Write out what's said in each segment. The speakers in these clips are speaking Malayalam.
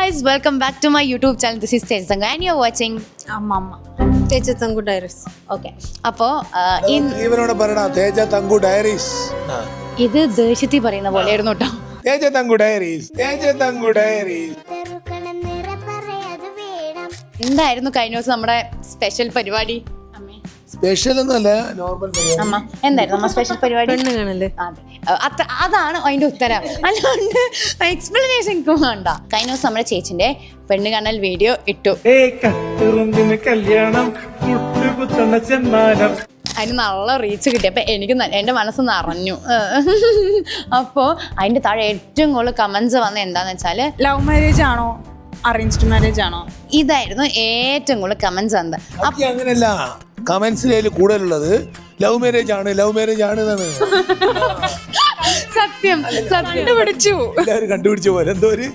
guys, welcome back to my YouTube channel. This is Tejatangu and you're watching Amma Tejatangu Diaries. Okay. അപ്പോൾ ഇവനോട് പറയണ തേജതങ്കു ഡയറീസ്. ഇത് ദേഷ്യത്തിൽ പറയുന്ന പോലെയായിരുന്നു കേട്ടോ. തേജതങ്കു ഡയറീസ്, തേജതങ്കു ഡയറീസ്. എന്തായിരുന്നു കഴിഞ്ഞ ദിവസം നമ്മുടെ സ്പെഷ്യൽ പരിപാടി? സ്പെഷ്യൽ ഒന്നല്ല, നോർമൽ പരിപാടി. അമ്മ എന്തായിരുന്നു നമ്മ സ്പെഷ്യൽ പരിപാടി? പെണ്ണ് കാണല്ലേ? അതാണ് അതിന്റെ ഉത്തരം, അല്ലാണ്ട് എക്സ്പ്ലനേഷൻ വേണ്ട. കഴിഞ്ഞ ദിവസം നമ്മുടെ ചേച്ചിന്റെ പെണ്ണ് കാണൽ വീഡിയോ ഇട്ടു. അതിന് നല്ല റീച്ച് കിട്ടി. അപ്പം എനിക്ക് എൻ്റെ മനസ്സ് നിറഞ്ഞു. അപ്പോൾ അതിൻ്റെ താഴെ ഏറ്റവും കൂടുതൽ കമൻസ് വന്നത് എന്താണെന്ന് വെച്ചാൽ ലവ് മാരേജ് ആണോ അറേഞ്ച്ഡ് മാരേജ് ആണോ? ഇതായിരുന്നു ഏറ്റവും കൂടുതൽ കമൻസ് വന്നത്. അങ്ങനെയല്ല, കമന്റ്സിൽ കൂടുതലുള്ളത് ലവ് മാരേജ് ആണ്, ലവ് മാരേജ് ആണ് എന്നാണ്. സത്യം കണ്ടുപിടിച്ചു, എല്ലാവരും കണ്ടുപിടിച്ച പോലെ എന്തോ ഒരു.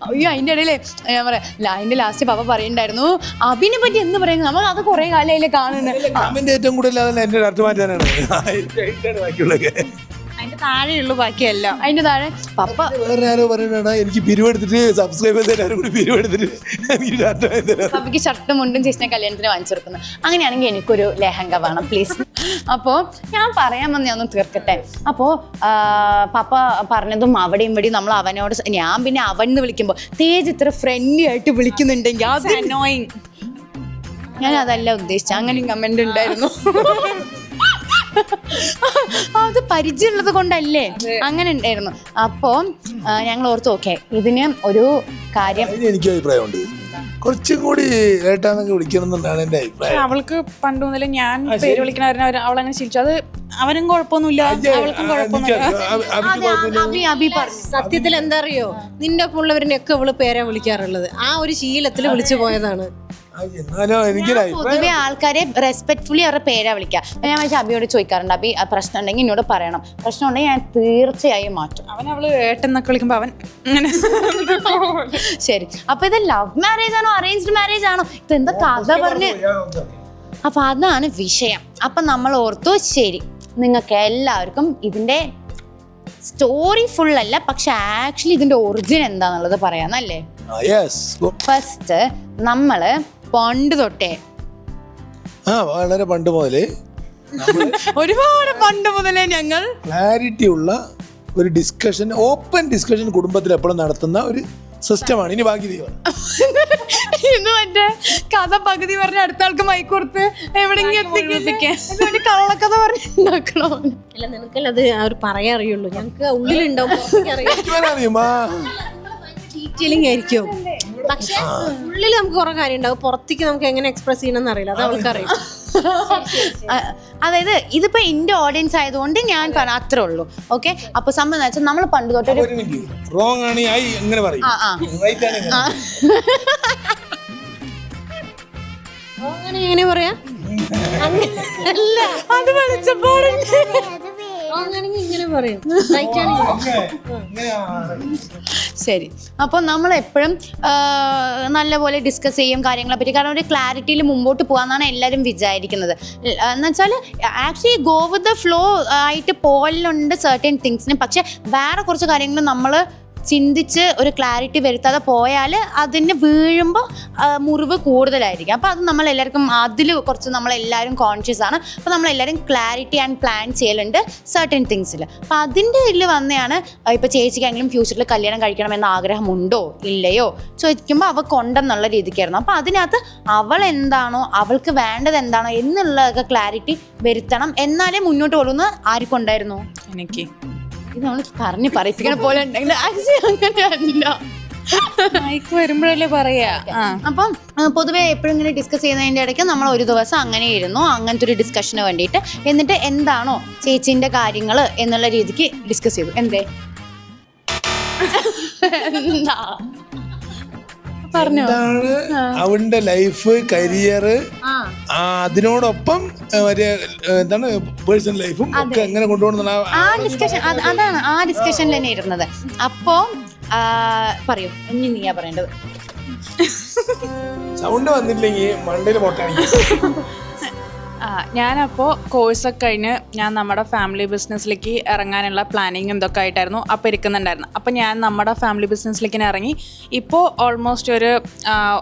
അയ്യോ, അതിൻ്റെ ഇടയിൽ ഞാൻ പറയാം, അതിൻ്റെ ലാസ്റ്റ് പാപ്പ പറയുന്നുണ്ടായിരുന്നു അഭിനെ പറ്റി എന്ന് പറയുന്നത്. നമ്മൾ അത് കുറെ കാലയില് കാണുന്നത്. കമന്റ് ഏറ്റവും കൂടുതൽ അതല്ല, എന്റെ അർത്ഥം മാറ്റാനാണ്. ബാക്കിയുള്ളൊക്കെ അതിന്റെ താഴെയുള്ളൂ, ബാക്കിയെല്ലാം. അതിന്റെ താഴെ പപ്പ വേറെ ആരോ പറയുന്നതാണ് എനിക്ക് പിരിവെടുത്തിട്ട് സബ്സ്ക്രൈബ് ചെയ്ത് എല്ലാവരും കൂടി പിരിവെടുത്തിട്ട് പപ്പയ്ക്ക് ഷർട്ടും മുണ്ടും ചേച്ചിനെ കല്യാണത്തിന് വാങ്ങിച്ചു കൊടുക്കുന്നത്. അങ്ങനെയാണെങ്കിൽ എനിക്കൊരു ലെഹങ്ക വേണം പ്ലീസ്. അപ്പോൾ ഞാൻ പറയാൻ വന്ന ഒന്ന് തീർക്കട്ടെ. അപ്പോൾ പപ്പ പറഞ്ഞതും അവിടെയും ഇവിടെയും നമ്മൾ അവനോട്, ഞാൻ പിന്നെ അവൻ എന്ന് വിളിക്കുമ്പോൾ തേജ് ഇത്ര ഫ്രണ്ട്ലി ആയിട്ട് വിളിക്കുന്നുണ്ടെങ്കിൽ ഞാൻ അതല്ല ഉദ്ദേശിച്ചത്. അങ്ങനെയും കമന്റ് ഉണ്ടായിരുന്നു. അത് പരിചയമുള്ളത് കൊണ്ടല്ലേ അങ്ങനെ ഉണ്ടായിരുന്നു. അപ്പോൾ ഞങ്ങൾ ഓർത്ത് ഓക്കെ, ഇതിന് ഒരു കാര്യം. എനിക്ക് അഭിപ്രായമുണ്ട്, കുറച്ചും കൂടി ഏട്ടാന്നൊക്കെ വിളിക്കണം എന്നുള്ളതാണ് എന്റെ അഭിപ്രായം. അവൾക്ക് പണ്ട് മുതലേ ഞാൻ പേര് വിളിക്കണവരെ അവളങ്ങനെ ശീലിച്ചു. അത് അവനും കുഴപ്പമൊന്നുമില്ല, അവൾക്കും കുഴപ്പമൊന്നുമില്ല. സത്യത്തിൽ എന്താ അറിയോ, നിന്റെ ഒപ്പം ഉള്ളവരുടെ ഒക്കെ ഇവള് പേരെ വിളിക്കാറുള്ളത്. ആ ഒരു ശീലത്തിൽ വിളിച്ചു പോയതാണ്. പൊതുവെ ആൾക്കാരെ റെസ്പെക്ട്ഫുള്ളി അവരുടെ പേരാ വിളിക്കുക. ഞാൻ വെച്ചാൽ അബിയോട് ചോദിക്കാറുണ്ട്, അബി പ്രശ്നം ഉണ്ടെങ്കിൽ എന്നോട് പറയണം, പ്രശ്നം ഉണ്ടെങ്കിൽ ഞാൻ തീർച്ചയായും മാറ്റും. അവള് ഏട്ടെന്നൊക്കെ വിളിക്കുമ്പോ അവൻ അങ്ങനെ. ശരി, അപ്പൊ ഇത് ലവ് മാരേജ് ആണോ അറേഞ്ച്ഡ് മാരേജ് ആണോ, ഇത് എന്താ കഥ പറഞ്ഞ്? അപ്പൊ അതാണ് വിഷയം. അപ്പൊ നമ്മൾ ഓർത്തു ശരി, നിങ്ങൾക്ക് എല്ലാവർക്കും ഇതിന്റെ സ്റ്റോറി ഫുൾ അല്ല, പക്ഷെ ആക്ച്വലി ഇതിന്റെ ഒറിജിൻ എന്താന്നുള്ളത് പറയാന്നല്ലേ. ഫസ്റ്റ് നമ്മള് പണ്ട് തൊട്ടേ, വളരെ പണ്ട് മുതലേ, ഒരുപാട് പണ്ട് മുതലേ ഞങ്ങൾ ക്ലാരിറ്റി ഉള്ള ഒരു ഡിസ്കഷൻ, ഓപ്പൺ ഡിസ്കഷൻ കുടുംബത്തിൽ എപ്പോഴും നടത്തുന്ന ഒരു സിസ്റ്റമാണ്. ഇനി ബാക്കി ഇത് മറ്റേ കഥ പകുതി പറഞ്ഞ അടുത്ത ആൾക്ക് മൈക്ക് കൊടുത്ത് എവിടെയെങ്കിലും കള്ളക്കഥ പറഞ്ഞുണ്ടാക്കണോ? അല്ല, നിനക്കല്ലത് അവർ പറയാൻ അറിയുള്ളൂ, ഞങ്ങൾക്ക് ഉള്ളിലുണ്ടാവും, ഡീറ്റെയിലിംഗ് ആയിരിക്കും. പക്ഷെ ഉള്ളിൽ നമുക്ക് കുറെ കാര്യം ഉണ്ടാവും, പുറത്തേക്ക് നമുക്ക് എങ്ങനെ എക്സ്പ്രസ് ചെയ്യണമെന്ന് അറിയില്ല, അത് അവൾക്കറിയാം. അതായത് ഇതിപ്പോ എന്റെ ഓഡിയൻസ് ആയതുകൊണ്ട് ഞാൻ അത്രേ ഉള്ളൂ. ഓക്കെ, അപ്പൊ സംഭവം വെച്ചാൽ നമ്മൾ പണ്ട് തൊട്ട് എങ്ങനെ പറയാ, അത് വെളിച്ചപ്പാടുണ്ട്. ഇങ്ങനെ പറയും. ശരി, അപ്പോൾ നമ്മൾ എപ്പോഴും നല്ലപോലെ ഡിസ്കസ് ചെയ്യും കാര്യങ്ങളെ പറ്റി. കാരണം ഒരു ക്ലാരിറ്റിയിൽ മുമ്പോട്ട് പോകാമെന്നാണ് എല്ലാവരും വിചാരിക്കുന്നത്. എന്നുവെച്ചാൽ actually go with the flow ആയിട്ട് പോലുണ്ട് സർട്ടൻ തിങ്സിന്. പക്ഷെ വേറെ കുറച്ച് കാര്യങ്ങൾ നമ്മൾ ചിന്തിച്ച് ഒരു ക്ലാരിറ്റി വരുത്താതെ പോയാൽ അതിന് വീഴുമ്പോൾ മുറിവ് കൂടുതലായിരിക്കും. അപ്പോൾ അത് നമ്മളെല്ലാവർക്കും അതിൽ കുറച്ച് നമ്മളെല്ലാവരും കോൺഷ്യസ് ആണ്. അപ്പോൾ നമ്മളെല്ലാവരും ക്ലാരിറ്റി ആൻഡ് പ്ലാൻ ചെയ്യലുണ്ട് സർട്ടൻ തിങ്സിൽ. അപ്പോൾ അതിൻ്റെ ഇതിൽ വന്നെയാണ് ഇപ്പോൾ ചേച്ചിക്കെങ്കിലും ഫ്യൂച്ചറിൽ കല്യാണം കഴിക്കണമെന്ന് ആഗ്രഹമുണ്ടോ ഇല്ലയോ ചോദിക്കുമ്പോൾ അവൾക്ക് ഉണ്ടെന്നുള്ള രീതിക്കായിരുന്നു. അപ്പോൾ അതിനകത്ത് അവൾ എന്താണോ, അവൾക്ക് വേണ്ടത് എന്താണോ എന്നുള്ളതൊക്കെ ക്ലാരിറ്റി വരുത്തണം, എന്നാലേ മുന്നോട്ട് പോകുമെന്ന് ആർക്കുണ്ടായിരുന്നു? എനിക്ക് ഇത് നമ്മൾ പറഞ്ഞ് പറയിപ്പിക്കണ പോലെ ഉണ്ടെങ്കിൽ അങ്ങനെയല്ല, മൈക്ക് വരുമ്പോഴല്ലേ പറയാ. അപ്പം പൊതുവെ എപ്പോഴും ഇങ്ങനെ ഡിസ്കസ് ചെയ്യുന്നതിൻ്റെ ഇടയ്ക്ക് നമ്മൾ ഒരു ദിവസം അങ്ങനെ ഇരുന്നു, അങ്ങനത്തെ ഒരു ഡിസ്കഷന് വേണ്ടിയിട്ട്. എന്നിട്ട് എന്താണോ ചേച്ചിന്റെ കാര്യങ്ങൾ എന്നുള്ള രീതിക്ക് ഡിസ്കസ് ചെയ്തു. എന്തേ എന്താ പറഞ്ഞു? അവന്റെ ലൈഫ്, കരിയർ, അതിനോടൊപ്പം എന്താണ് പേഴ്സണൽ ലൈഫും ഒക്കെ എങ്ങനെ കൊണ്ടുപോകുന്ന ആ ഡിസ്കഷൻ, അതാണ് ആ ഡിസ്കഷനിൽ തന്നെ ഇരുന്നത്. അപ്പോ പറയൂ, ഇനി നീയാ പറയേണ്ടത്. സൗണ്ട് വന്നില്ലെങ്കിൽ മണ്ടയിൽ പൊട്ടാണെങ്കിൽ ഞാനപ്പോൾ കോഴ്സൊക്കെ കഴിഞ്ഞ് ഞാൻ നമ്മുടെ ഫാമിലി ബിസിനസ്സിലേക്ക് ഇറങ്ങാനുള്ള പ്ലാനിങ് എന്തൊക്കെ ആയിട്ടായിരുന്നു അപ്പോൾ ഇരിക്കുന്നുണ്ടായിരുന്നു. അപ്പോൾ ഞാൻ നമ്മുടെ ഫാമിലി ബിസിനസ്സിലേക്ക് ഇറങ്ങി. ഇപ്പോൾ ഓൾമോസ്റ്റ്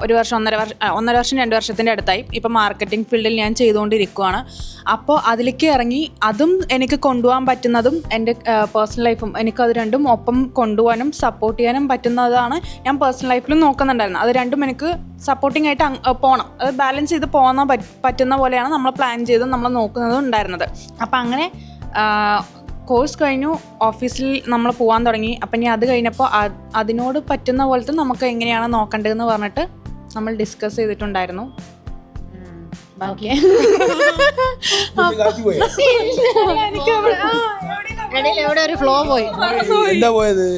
ഒരു വർഷം 1.5 വർഷം 2 വർഷത്തിൻ്റെ അടുത്തായി. ഇപ്പോൾ മാർക്കറ്റിംഗ് ഫീൽഡിൽ ഞാൻ ചെയ്തുകൊണ്ടിരിക്കുകയാണ്. അപ്പോൾ അതിലേക്ക് ഇറങ്ങി അതും എനിക്ക് കൊണ്ടുപോകാൻ പറ്റുന്നതും എൻ്റെ പേഴ്സണൽ ലൈഫും എനിക്കത് രണ്ടും ഒപ്പം കൊണ്ടുപോകാനും സപ്പോർട്ട് ചെയ്യാനും പറ്റുന്നതാണ് ഞാൻ പേഴ്സണൽ ലൈഫിലും നോക്കുന്നുണ്ടായിരുന്നു. അത് രണ്ടും എനിക്ക് സപ്പോർട്ടിംഗ് ആയിട്ട് പോകണം, അത് ബാലൻസ് ചെയ്ത് പോകാൻ പറ്റുന്ന പോലെയാണ് നമ്മൾ പ്ലാൻ ചെയ്ത് നമ്മൾ നോക്കുന്നതും ഉണ്ടായിരുന്നത്. അപ്പം അങ്ങനെ കോഴ്സ് കഴിഞ്ഞു, ഓഫീസിൽ നമ്മൾ പോകാൻ തുടങ്ങി. അപ്പം ഇനി അത് കഴിഞ്ഞപ്പോൾ അതിനോട് പറ്റുന്ന പോലത്തെ നമുക്ക് എങ്ങനെയാണ് നോക്കേണ്ടതെന്ന് പറഞ്ഞിട്ട് നമ്മൾ ഡിസ്കസ് ചെയ്തിട്ടുണ്ടായിരുന്നു. എവിടെ ഒരു ഫ്ലോ പോയി. എന്താ പോയത്?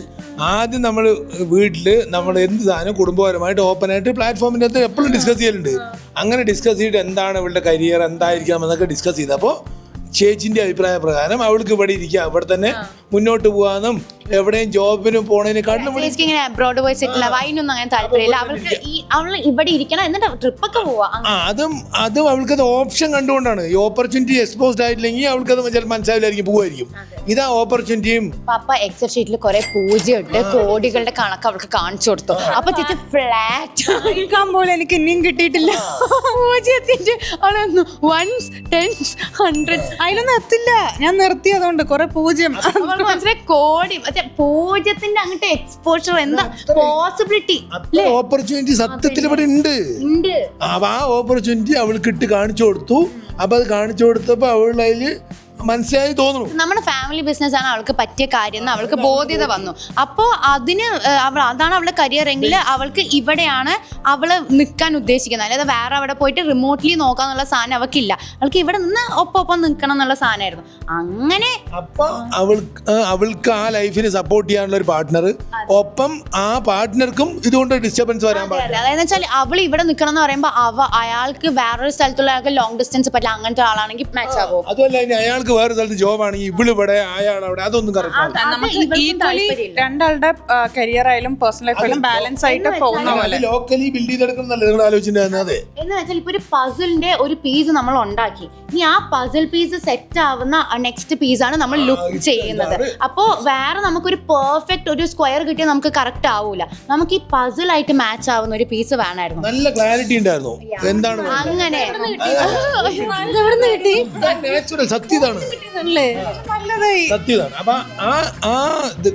ആദ്യം നമ്മൾ വീട്ടില് നമ്മൾ എന്ത് സാധനം കുടുംബപരമായിട്ട് ഓപ്പണായിട്ട് പ്ലാറ്റ്ഫോമിൻ്റെ അകത്ത് എപ്പോഴും ഡിസ്കസ് ചെയ്യലുണ്ട്. അങ്ങനെ ഡിസ്കസ് ചെയ്തിട്ട് എന്താണ് ഇവളുടെ കരിയർ എന്തായിരിക്കാം എന്നൊക്കെ ഡിസ്കസ് ചെയ്തപ്പോൾ ചേച്ചിൻ്റെ അഭിപ്രായ പ്രകാരം അവൾക്ക് ഇവിടെ ഇരിക്കുക, ഇവിടെ തന്നെ മുന്നോട്ട് പോകാനും എവിടെയും ജോബിനും പോണതിനെക്കാട്ടിലും അബ്രോഡ് പോയി സെറ്റിൽ അതിനൊന്നും അങ്ങനെ താല്പര്യമില്ല. അവൾക്ക് അവൾ ഇവിടെ ഇരിക്കണം എന്നിട്ട് ട്രിപ്പൊക്കെ പോവാ. അതും അവൾക്കത് ഓപ്ഷൻ കണ്ടുകൊണ്ടാണ്. ഈ ഓപ്പർച്യൂണിറ്റി എക്സ്പോസ്ഡ് ആയിട്ടില്ലെങ്കിൽ അവൾക്കത് ചിലപ്പോൾ മനസ്സിലാവില്ലായിരിക്കും, പോവായിരിക്കും. ഇതാ ഓപ്പർച്യൂണിറ്റിയും. പപ്പ എക്സൽ ഷീറ്റിൽ കുറെ പൂജ്യമിട്ട് കോടികളുടെ കണക്ക് അവൾക്ക് കാണിച്ചു കൊടുത്തു. അപ്പൊ ചേച്ചി ഫ്ലാറ്റ് പോലെ എനിക്ക് ഇനിയും കിട്ടിയിട്ടില്ല. പൂജ്യത്തിന്റെ അവളൊന്നു 1s 10s 100s അതിലൊന്നും എത്തില്ല. ഞാൻ നിർത്തി, അതുകൊണ്ട് കുറെ പൂജ്യം. മനസ്സിലായി കോടി പൂജ്യത്തിന്റെ അങ്ങോട്ട് എക്സ്പോഷർ എന്താ പോസിബിലിറ്റി. ഓപ്പർച്യൂണിറ്റി സത്യത്തിൽ ഇവിടെ ഉണ്ട്. അപ്പൊ ആ ഓപ്പർച്യൂണിറ്റി അവൾക്ക് ഇട്ട് കാണിച്ചു കൊടുത്തു. അപ്പൊ അത് കാണിച്ചു കൊടുത്തപ്പോ അവളുടെ അതില് മനസ്സിലായി തോന്നുന്നു നമ്മുടെ ഫാമിലി ബിസിനസ് ആണ് അവൾക്ക് പറ്റിയ കാര്യം എന്ന് അവൾക്ക് ബോധ്യത വന്നു. അപ്പോൾ അതിന് അതാണ് അവളുടെ കരിയർ എങ്കിൽ അവൾക്ക് ഇവിടെയാണ് അവള് നിൽക്കാൻ ഉദ്ദേശിക്കുന്നത്. അല്ലാതെ വേറെ അവിടെ പോയിട്ട് റിമോട്ട്ലി നോക്കാന്നുള്ള സാധനം അവൾക്കില്ല. അവൾക്ക് ഇവിടെ നിന്ന് ഒപ്പം നിൽക്കണം എന്നുള്ള സാധനമായിരുന്നു. അങ്ങനെ അപ്പൊ അവൾക്ക് ആ ലൈഫിന് സപ്പോർട്ട് ചെയ്യാനുള്ള ഒരു പാർട്ട്ണർ, ഒപ്പം ആ പാർട്ട്ണർക്കും ഇതുകൊണ്ട് ഡിസ്റ്റർബൻസ് വരാൻ പാടില്ല. അതായത് വെച്ചാൽ അവൾ ഇവിടെ നിൽക്കണം എന്ന് പറയുമ്പോൾ അയാൾക്ക് വേറൊരു സ്ഥലത്തുള്ള ആൾക്ക് ലോങ് ഡിസ്റ്റൻസ് പറ്റില്ല. അങ്ങനത്തെ ആളാണെങ്കിൽ മാച്ച് ആകുമോ? അതുമല്ല അയാൾക്ക് വേറെ സ്ഥലത്ത് ജോബ് ആണെങ്കിൽ ഇവിടെ ഇവിടെ അയാൾ അവിടെ, അതൊന്നും കറക്റ്റ്. നമുക്ക് ഈക്വലി രണ്ടാളുടെ കരിയർ ആയാലും പേഴ്സണൽ ലൈഫ് ആയാലും ബാലൻസ് ആയിട്ട് പോകുന്ന പോലെ ലോക്കലി ബിൽഡ് ചെയ്തെടുക്കണം നിങ്ങൾ ആലോചിച്ചിട്ടുണ്ടായിരുന്നത്. എന്ന് വെച്ചാൽ ഇപ്പൊ ഒരു പസിലിന്റെ ഒരു പീസ് നമ്മൾ ഉണ്ടാക്കി, ഇനി ആ പസിൽ പീസ് സെറ്റ് ആവുന്ന നെക്സ്റ്റ് പീസാണ് നമ്മൾ ലുക്ക് ചെയ്യുന്നത്. അപ്പോൾ വേറെ നമുക്കൊരു പെർഫെക്റ്റ് ഒരു സ്ക്വയർ കിട്ടിയാൽ നമുക്ക് കറക്റ്റ് ആവൂല. നമുക്ക് ഈ പസിലായിട്ട് മാച്ച് ആവുന്ന ഒരു പീസ് വേണമായിരുന്നു. നല്ല ക്ലാരിറ്റി ഉണ്ടായിരുന്നു എന്താണ് അങ്ങനെ നാച്ചുറൽ സത്യതാണ്. സത്യതാണ്. അപ്പൊ ആ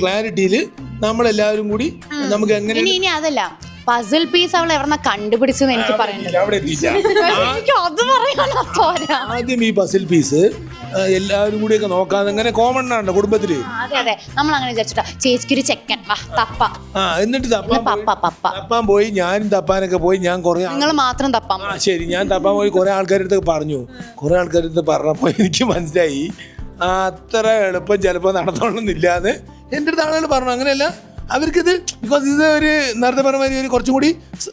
ക്ലാരിറ്റിയില് നമ്മളെല്ലാവരും കൂടി നമുക്ക് എങ്ങനെ ഇനി അതല്ല പസിൽ പീസ് അവൾ എവിടെന്നാ കണ്ടുപിടിച്ചെന്ന് എനിക്ക് പറയണ്ടത്. ആദ്യം ഈ പസിൽ പീസ് എല്ലാവരും കൂടിയൊക്കെ നോക്കാതെ ഇങ്ങനെ കോമൺ ആണല്ലോ കുടുംബത്തില്. അതെ നമ്മൾ അങ്ങനെ വിചാരിച്ചിട്ടാ ചേച്ചിക്കൊരു ചെക്കൻ തപ്പ. എന്നിട്ട് തപ്പാൻ പോയി. ഞാനും തപ്പാനൊക്കെ പോയി. ഞാൻ കുറെ നിങ്ങൾ മാത്രം തപ്പാൻ. ശരി, ഞാൻ തപ്പാൻ പോയി. കുറെ ആൾക്കാരുടെ പറഞ്ഞു. കുറെ ആൾക്കാരുടെ പറഞ്ഞപ്പോ എനിക്ക് മനസ്സിലായി അത്ര എളുപ്പം ചിലപ്പോൾ നടന്നോളന്നില്ലാന്ന് എൻ്റെ അടുത്ത് ആളുകൾ പറഞ്ഞു. അങ്ങനെയല്ല, അവർക്കിത് ബിക്കോസ് ഇത് ഒരു നേരത്തെ പറഞ്ഞ മാതിരി ഒരു കുറച്ചും കൂടി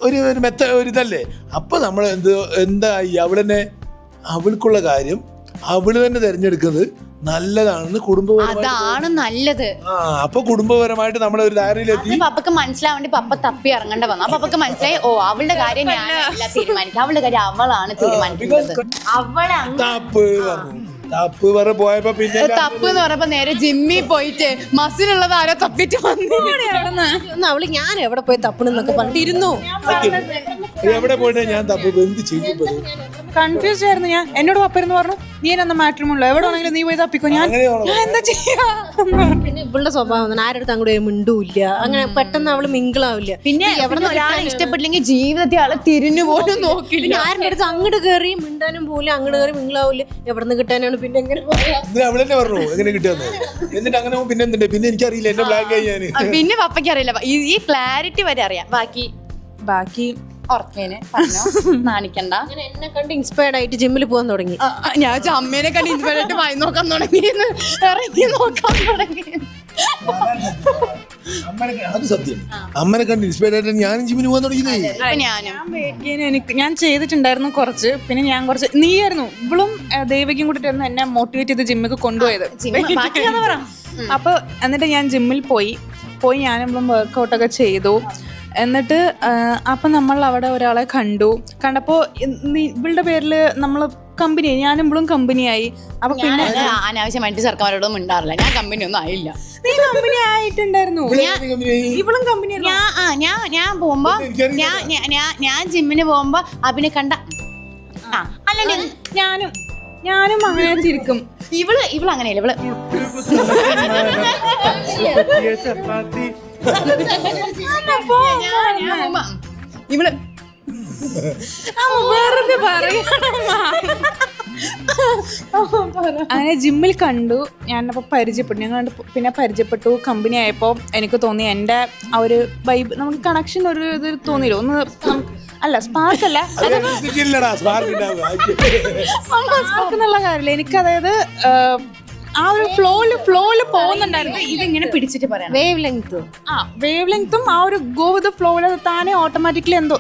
ഒരു ഇതല്ലേ. അപ്പൊ നമ്മൾ എന്തായി അവൾക്കുള്ള കാര്യം അവള് തന്നെ തിരഞ്ഞെടുക്കുന്നത് നല്ലതാണെന്ന് അതാണ് നല്ലത്. അപ്പൊ കുടുംബപരമായിട്ട് നമ്മളെ ഒരു ധാരണയിലെത്തി. പപ്പക്ക് മനസ്സിലാവേണ്ടി പപ്പ തപ്പി ഇറങ്ങേണ്ട വന്നു. അപ്പൊ പപ്പക്ക് മനസ്സിലായി അവളുടെ കാര്യം ഞാനല്ല തീരുമാനിക്കുക, അവളുടെ കാര്യം അവളാണ് തീരുമാനിക്കുന്നത്. അവളെ തപ്പ് പറഞ്ഞ പോയപ്പോ പിന്നെ തപ്പ് എന്ന് പറഞ്ഞപ്പോ നേരെ ജിമ്മിൽ പോയിട്ട് മസിലുള്ളത് ആരോ തപ്പിട്ട് വന്നു. അവള് ഞാൻ എവിടെ പോയി തപ്പണെന്നൊക്കെ പറഞ്ഞിരുന്നു. എവിടെ പോയിട്ട് ഞാൻ തപ്പ് എന്ത് ചെയ്യുമ്പോ കൺഫ്യൂസ് ആയിരുന്നു ഞാൻ. എന്നോട് പപ്പരുന്ന് പറഞ്ഞു നീ എന്ന മാട്രിമോണിലോ എവിടെ വേണമെങ്കിലും നീ പോയി തപ്പിക്കോ, ഞാൻ എന്താ ചെയ്യാ. പിന്നെ ഇവളുടെ സ്വഭാവം ആരുടെ അങ്ങോട്ട് മിണ്ടൂല്ല, അങ്ങനെ പെട്ടെന്ന് അവള് മിങ്കിളാവില്ല. പിന്നെ എവിടെ ഒരാളെ ഇഷ്ടപ്പെട്ടില്ലെങ്കിൽ ജീവിതത്തെ ആളെ തിരിഞ്ഞു പോലും നോക്കില്ല. ആരുടെ അടുത്ത് അങ്ങോട്ട് കയറി മിണ്ടാനും പോലും അങ്ങോട്ട് കയറി മിങ്കിളാവില്ല. എവിടെ നിന്ന് കിട്ടാനാണ് പിന്നെ എങ്ങനെ അവളെന്നെ പറഞ്ഞു എങ്ങനെ കിട്ടുമെന്ന്. എന്നിട്ട് അങ്ങനെ പിന്നെ എന്തുണ്ട് പിന്നെ എനിക്കറിയില്ല, എന്റെ ബ്ലാക്ക് ആയി ഞാൻ. പിന്നെ പപ്പയ്ക്ക് അറിയില്ല, ഈ ക്ലാരിറ്റി വരെ അറിയാം. ബാക്കി ഉറക്കേനെ നാണിക്കണ്ട. എന്നെ കണ്ട് ഇൻസ്പയർഡ് ആയിട്ട് ജിമ്മിൽ പോകാൻ തുടങ്ങി. ഞാൻ അമ്മേനെ കണ്ട് ഇൻസ്പയർഡ് ആയിട്ട് വായി നോക്കാൻ തുടങ്ങി, ഇറങ്ങി നോക്കാൻ തുടങ്ങി. അത് സത്യം. അമ്മനെ കണ്ട് ഇൻസ്പയർഡ് ആയിട്ട് ഞാനും ജിമ്മിന് പോകാൻ തുടങ്ങിയതേ. ഞാൻ ചെയ്തിട്ടുണ്ടായിരുന്നു കുറച്ച്. പിന്നെ ഞാൻ കുറച്ച് നീയായിരുന്നു ഇവളും ദേവിക്കും കൂട്ടിട്ടായിരുന്നു എന്നെ മോട്ടിവേറ്റ് ചെയ്ത് ജിമ്മിൽ കൊണ്ടുപോയത്. അപ്പൊ എന്നിട്ട് ഞാൻ ജിമ്മിൽ പോയി ഞാനിവളും വർക്കൗട്ടൊക്കെ ചെയ്തു. എന്നിട്ട് അപ്പം നമ്മൾ അവിടെ ഒരാളെ കണ്ടപ്പോൾ ഇവളുടെ പേരിൽ നമ്മൾ കമ്പനിയായി, ഞാനും ഇവളും കമ്പനിയായി. അപ്പൊ പിന്നെ ഞാൻ അനാവശ്യമായിട്ട് ചെറുക്കന്മാരോടൊന്നും മിണ്ടാറില്ല. ഞാൻ കമ്പനി ഒന്നും ആയില്ല. നീ കമ്പനി ആയിട്ടുണ്ടായിരുന്നു, ഇവളും കമ്പനി. ഞാൻ പോകുമ്പോ ഞാൻ ജിമ്മിന് പോകുമ്പോ അഭിനെ കണ്ട അല്ല ഞാനും അങ്ങനെ ചിരിക്കും. ഇവള് അങ്ങനെയല്ല. ഇവള് വെറുതെ അങ്ങനെ ജിമ്മിൽ കണ്ടു, ഞാനപ്പോൾ പരിചയപ്പെട്ടു. ഞങ്ങൾ പിന്നെ പരിചയപ്പെട്ടു, കമ്പനി ആയപ്പോൾ എനിക്ക് തോന്നി എൻ്റെ ആ ഒരു വൈബ്, നമുക്ക് കണക്ഷൻ ഒരു ഇത് തോന്നിയില്ല. ഒന്ന് അല്ല സ്പാർക്ക് അല്ല സ്പാർക്ക് എന്നുള്ള കാര്യമില്ല എനിക്ക്. അതായത് ആ ഒരു ഫ്ലോയില് പോകുന്നുണ്ടായിരുന്നു. ഇതിങ്ങനെ പിടിച്ചിട്ട് പറയാം വേവ് ലെങ്ത് ആ ഒരു ഗോ വിത്ത് ഫ്ലോയില് താനെ ഓട്ടോമാറ്റിക്കലി എന്തോ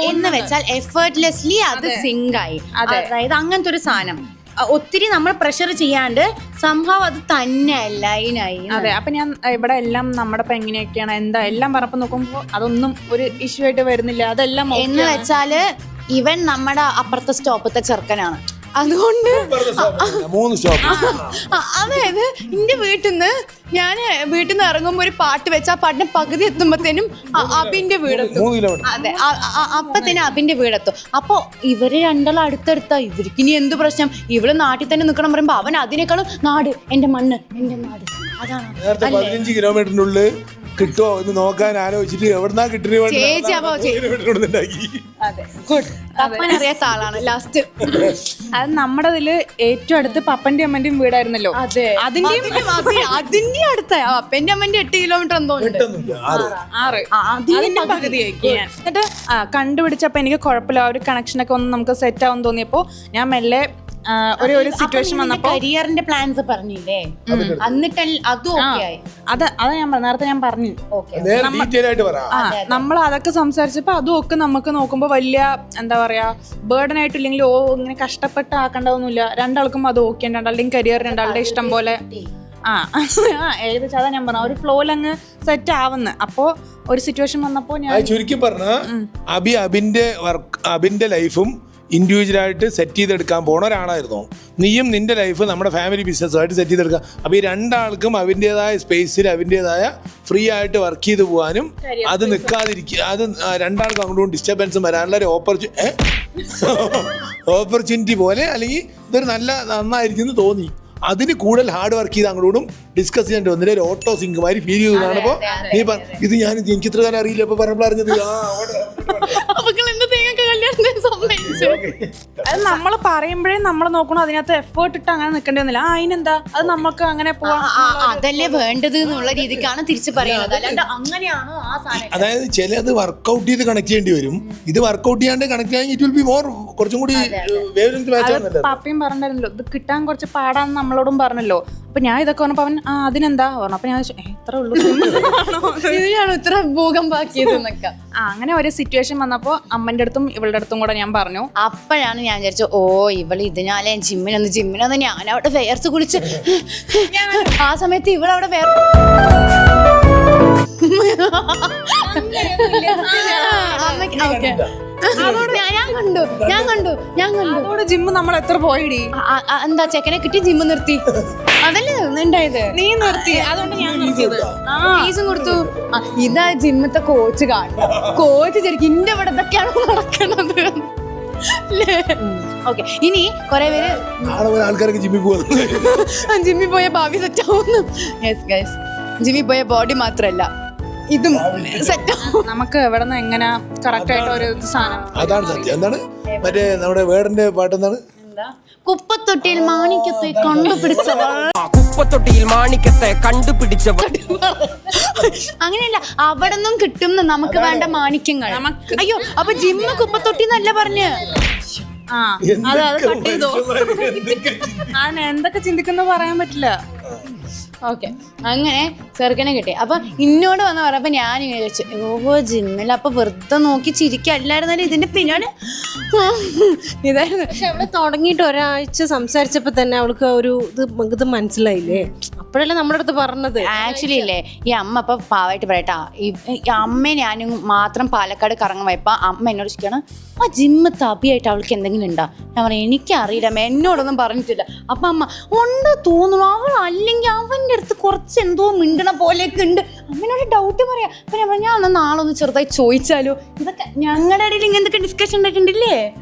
എന്ന് വെച്ചാൽ എഫേർട്ട്ലെസ്ലി അത് സിങ്ക് ആയി. അതായത് അങ്ങനത്തെ ഒരു സാധനം ഒത്തിരി നമ്മൾ പ്രഷർ ചെയ്യാണ്ട് സംഭവം അത് തന്നെ ലൈനായി. അതെ. അപ്പൊ ഞാൻ ഇവിടെ എല്ലാം നമ്മുടെ ഇപ്പൊ എങ്ങനെയൊക്കെയാണ് എന്താ എല്ലാം പറഞ്ഞപ്പോ നോക്കുമ്പോ അതൊന്നും ഒരു ഇഷ്യൂ ആയിട്ട് വരുന്നില്ല. അതെല്ലാം എന്ന് വെച്ചാല് ഇവൻ നമ്മുടെ അപ്പുറത്തെ സ്റ്റോപ്പത്തെ ചെറുക്കനാണ്. അതുകൊണ്ട് അതായത് എന്റെ വീട്ടിൽ നിന്ന് ഇറങ്ങുമ്പോ ഒരു പാട്ട് വെച്ച് ആ പാട്ടിന് പകുതി എത്തുമ്പോഴത്തേനും അബിന്റെ വീടെത്തും. അതെ, അപ്പത്തേനും അബിന്റെ വീടെത്തും. അപ്പൊ ഇവര് രണ്ടാളും അടുത്തടുത്താ. ഇവർക്ക് ഇനി എന്ത് പ്രശ്നം? ഇവള് നാട്ടിൽ തന്നെ നിക്കണം പറയുമ്പോ അവൻ അതിനേക്കാളും നാട്, എന്റെ മണ്ണ്, എന്റെ നാട്. അതാണ് 15 കിലോമീറ്ററിനുള്ളിൽ കിട്ടുമോ എന്ന് നോക്കാൻ ആലോചിച്ചിട്ട് എവിടുന്നാ അറിയാത്ത ആളാണ് ലാസ്റ്റ്. അത് നമ്മുടെ ഇതില് ഏറ്റവും അടുത്ത് പപ്പന്റെ അമ്മന്റെയും വീടായിരുന്നല്ലോ. അതിന്റെ അടുത്ത അപ്പന്റെ അമ്മന്റെ 8 കിലോമീറ്റർ എന്തോ ഉണ്ട്. 6 പകുതിയാക്കി ഞാൻ. എന്നിട്ട് കണ്ടുപിടിച്ചപ്പോ എനിക്ക് കുഴപ്പമില്ല, ഒരു കണക്ഷനൊക്കെ ഒന്ന് നമുക്ക് സെറ്റ് ആവും തോന്നിയപ്പോ ഞാൻ മെല്ലെ ഒരു സിറ്റുവേഷൻ വന്നപ്പോ കരിയറിന്റെ പ്ലാൻസ് പറഞ്ഞില്ലേ, എന്നിട്ട് അതും ഓക്കെ ആയി. അതാ ഞാൻ നേരത്തെ ഞാൻ പറഞ്ഞു. നമ്മൾ അതൊക്കെ സംസാരിച്ചപ്പോ അതും ഒക്കെ നമുക്ക് നോക്കുമ്പോ വലിയ എന്താ പറയാ ബേർഡൻ ആയിട്ടില്ലെങ്കിൽ ഇങ്ങനെ കഷ്ടപ്പെട്ട് ആക്കേണ്ടതൊന്നുമില്ല. രണ്ടാൾക്കും അത് ഓക്കെ, രണ്ടാളുടെയും കരിയർ രണ്ടാളുടെ ഇഷ്ടം പോലെ ഏകദേശം അതാ ഞാൻ പറഞ്ഞ ഒരു ഫ്ലോയിൽ അങ്ങ് സെറ്റ് ആവുന്നു. അപ്പോ ഒരു സിറ്റുവേഷൻ വന്നപ്പോ ഞാൻ ചുരുക്കി പറഞ്ഞ അബിന്റെ ലൈഫും ഇൻഡിവിജ്വലായിട്ട് സെറ്റ് ചെയ്തെടുക്കാൻ പോണ ഒരാളായിരുന്നു. നീയും നിന്റെ ലൈഫ് നമ്മുടെ ഫാമിലി ബിസിനസ്സുമായിട്ട് സെറ്റ് ചെയ്തെടുക്കാം. അപ്പോൾ ഈ രണ്ടാൾക്കും അതിൻ്റെതായ സ്പേസിൽ അതിൻ്റെതായ ഫ്രീ ആയിട്ട് വർക്ക് ചെയ്ത് പോകാനും അത് നിൽക്കാതിരിക്കുക, അത് രണ്ടാൾക്കും അങ്ങോട്ടും ഡിസ്റ്റർബൻസും വരാനുള്ള ഒരു ഓപ്പർച്യൂണിറ്റി പോലെ, അല്ലെങ്കിൽ ഇതൊരു നന്നായിരിക്കും തോന്നി. അതിന് കൂടുതൽ ഹാർഡ് വർക്ക് ചെയ്ത് അങ്ങോട്ടും ഡിസ്കസ് ചെയ്യേണ്ടി വന്നില്ല. ഒരു ഓട്ടോ സിങ്ക് മാതിരി ഫീൽ ചെയ്തതാണപ്പോൾ നീ ഇത് എനിക്ക് ഇത്ര കാലം അറിയില്ല, ഇപ്പൊ പറഞ്ഞപ്പോൾ അറിഞ്ഞത്. അത് നമ്മൾ പറയുമ്പോഴേ നമ്മൾ നോക്കണം, അതിനകത്ത് എഫേർട്ട് ഇട്ട് അങ്ങനെ നിൽക്കേണ്ടി വന്നില്ല. അതിനെന്താ, അത് നമുക്ക് അങ്ങനെ പോവാം, അതല്ലേ വേണ്ടത് എന്നുള്ള രീതിക്കാണ് തിരിച്ചു പറയുന്നത്. അല്ലാണ്ട് അങ്ങനെയാണോ ആ സാധനം? അതായത് ചിലത് വർക്ക്ഔട്ട് ചെയ്ത് കണക്ട് ചെയ്യേണ്ടി വരും. ഇത് വർക്ക്ഔട്ട് ചെയ്യാണ്ട് കണക്ട് ചെയ്യാൻ ഇറ്റ് വിൽ ബി മോർ കുറച്ചും കൂടി പാപ്പയും പറഞ്ഞിരുന്നല്ലോ ഇത് കിട്ടാൻ കുറച്ച് പാടാന്ന് നമ്മളോടും പറഞ്ഞല്ലോ. അപ്പൊ ഞാൻ ഇതൊക്കെ പറഞ്ഞപ്പോ അവൻ അതിനെന്താ പറഞ്ഞു. അപ്പൊ ഞാൻ ഇത്ര ഉള്ളൂ, ഇതിനാണ് ഇത്ര ഭൂകമ്പാക്കിയത് എന്നൊക്കെ. അങ്ങനെ ഒരു സിറ്റുവേഷൻ വന്നപ്പോ അമ്മന്റെ അടുത്തും ഇവളുടെ അടുത്തും കൂടെ ഞാൻ പറഞ്ഞു. അപ്പോഴാണ് ഞാൻ വിചാരിച്ചു, ഇവള് ഇതിനാലേ ജിമ്മിനൊന്ന് ഞാൻ അവിടെ വേർത്ത് കുളിച്ച് ആ സമയത്ത് ഇവളവിടെ ഞാൻ കണ്ടു അതോടെ ജിമ്മ് നമ്മൾ എത്ര പോയിടി. എന്താ ചെക്കനെ കിട്ടി ജിമ്മ് നിർത്തി, അതല്ലേ ഉണ്ടായത്. നീ നിർത്തി, അതുകൊണ്ട് ഞാൻ ഫീസും കൊടുത്തു. ഇതാ ജിമ്മത്തെ കോച്ച് കാണും. കോച്ച് ശരിക്കും ഇന്റെ ഇവിടെ ഇതൊക്കെയാണ് നടക്കണത്. ഓക്കെ, ഇനി കുറെ പേര് ആൾക്കാർക്ക് ജിമ്മിൽ പോയ ഭാവി സെറ്റ് ആവുന്നു. യെസ് ഗൈസ്, ജിമ്മിൽ പോയ ബോഡി മാത്രല്ല ഇതും സെറ്റ് ആവും. നമുക്ക് എവിടെ നിന്ന് എങ്ങനെ കറക്റ്റ് ആയിട്ട് ഒരു സാധനം. അതാണ് സത്യം. എന്താണ് മറ്റേ നമ്മുടെ വേടന്റെ പാട്ട് എന്താണ്? കുപ്പത്തൊട്ടിയിൽ മാണിക്കത്തെ കണ്ടുപിടിച്ചവൾ, കുപ്പത്തൊട്ടിയിൽ മാണിക്കത്തെ കണ്ടുപിടിച്ചവൾ. അങ്ങനെയല്ല, അവിടെ നിന്നും കിട്ടും നമുക്ക് വേണ്ട മാണിക്യങ്ങൾ. അയ്യോ, അപ്പൊ ജിമ്മ് കുപ്പത്തൊട്ടി എന്നല്ല പറഞ്ഞ്. അത് കട്ട് ചെയ്തോ? അതിന് എന്തൊക്കെ ചിന്തിക്കുന്നു പറയാൻ പറ്റില്ല. ഓക്കെ, അങ്ങനെ ചെറുക്കനെ കിട്ടി. അപ്പൊ ഇന്നോട് വന്ന് പറഞ്ഞപ്പോ ഞാൻ ഇങ്ങനെ വെച്ചു ഓഹോ ജിമ്മിൽ അപ്പൊ വെറുതെ നോക്കി ചിരിക്കല്ലായിരുന്നാലും ഇതിന്റെ പിന്നാലെ ഇതായിരുന്നു. പക്ഷെ അവള് തുടങ്ങിയിട്ട് ഒരാഴ്ച സംസാരിച്ചപ്പോ തന്നെ അവൾക്ക് ഒരു ഇത് മനസ്സിലായില്ലേ? അപ്പോഴല്ലേ നമ്മുടെ അടുത്ത് പറഞ്ഞത്. ആക്ച്വലി ഇല്ലേ ഈ അമ്മ ഇപ്പൊ പാവായിട്ട് പറയട്ടാ, ഈ അമ്മ ഞാനും മാത്രം പാലക്കാട് കറങ്ങാൻ പോയപ്പോ അമ്മ എന്നോട് ചോദിക്കണം ആ ജിമ്മ് തപിയായിട്ട് അവൾക്ക് എന്തെങ്കിലും ഉണ്ടാ? ഞാൻ പറഞ്ഞു എനിക്കറിയില്ല, എന്നോടൊന്നും പറഞ്ഞിട്ടില്ല. അപ്പൊ അമ്മ ഉണ്ട് തോന്നുന്നു, അവൾ അല്ലെങ്കിൽ അവൻ്റെ അടുത്ത് കുറച്ച് എന്തോ മിണ്ടണ പോലെയൊക്കെ ഉണ്ട്. അമ്മനോട് ഡൗട്ട് പറയാം. അപ്പൊ ഞാൻ പറഞ്ഞു ഞാൻ നാളെ ഒന്ന് ചെറുതായി ചോദിച്ചാലോ, ഇതൊക്കെ ഞങ്ങളുടെ ഇടയിൽ ഇങ്ങനത്തെ ഡിസ്കഷൻ ഉണ്ടായിട്ടുണ്ടല്ലേ.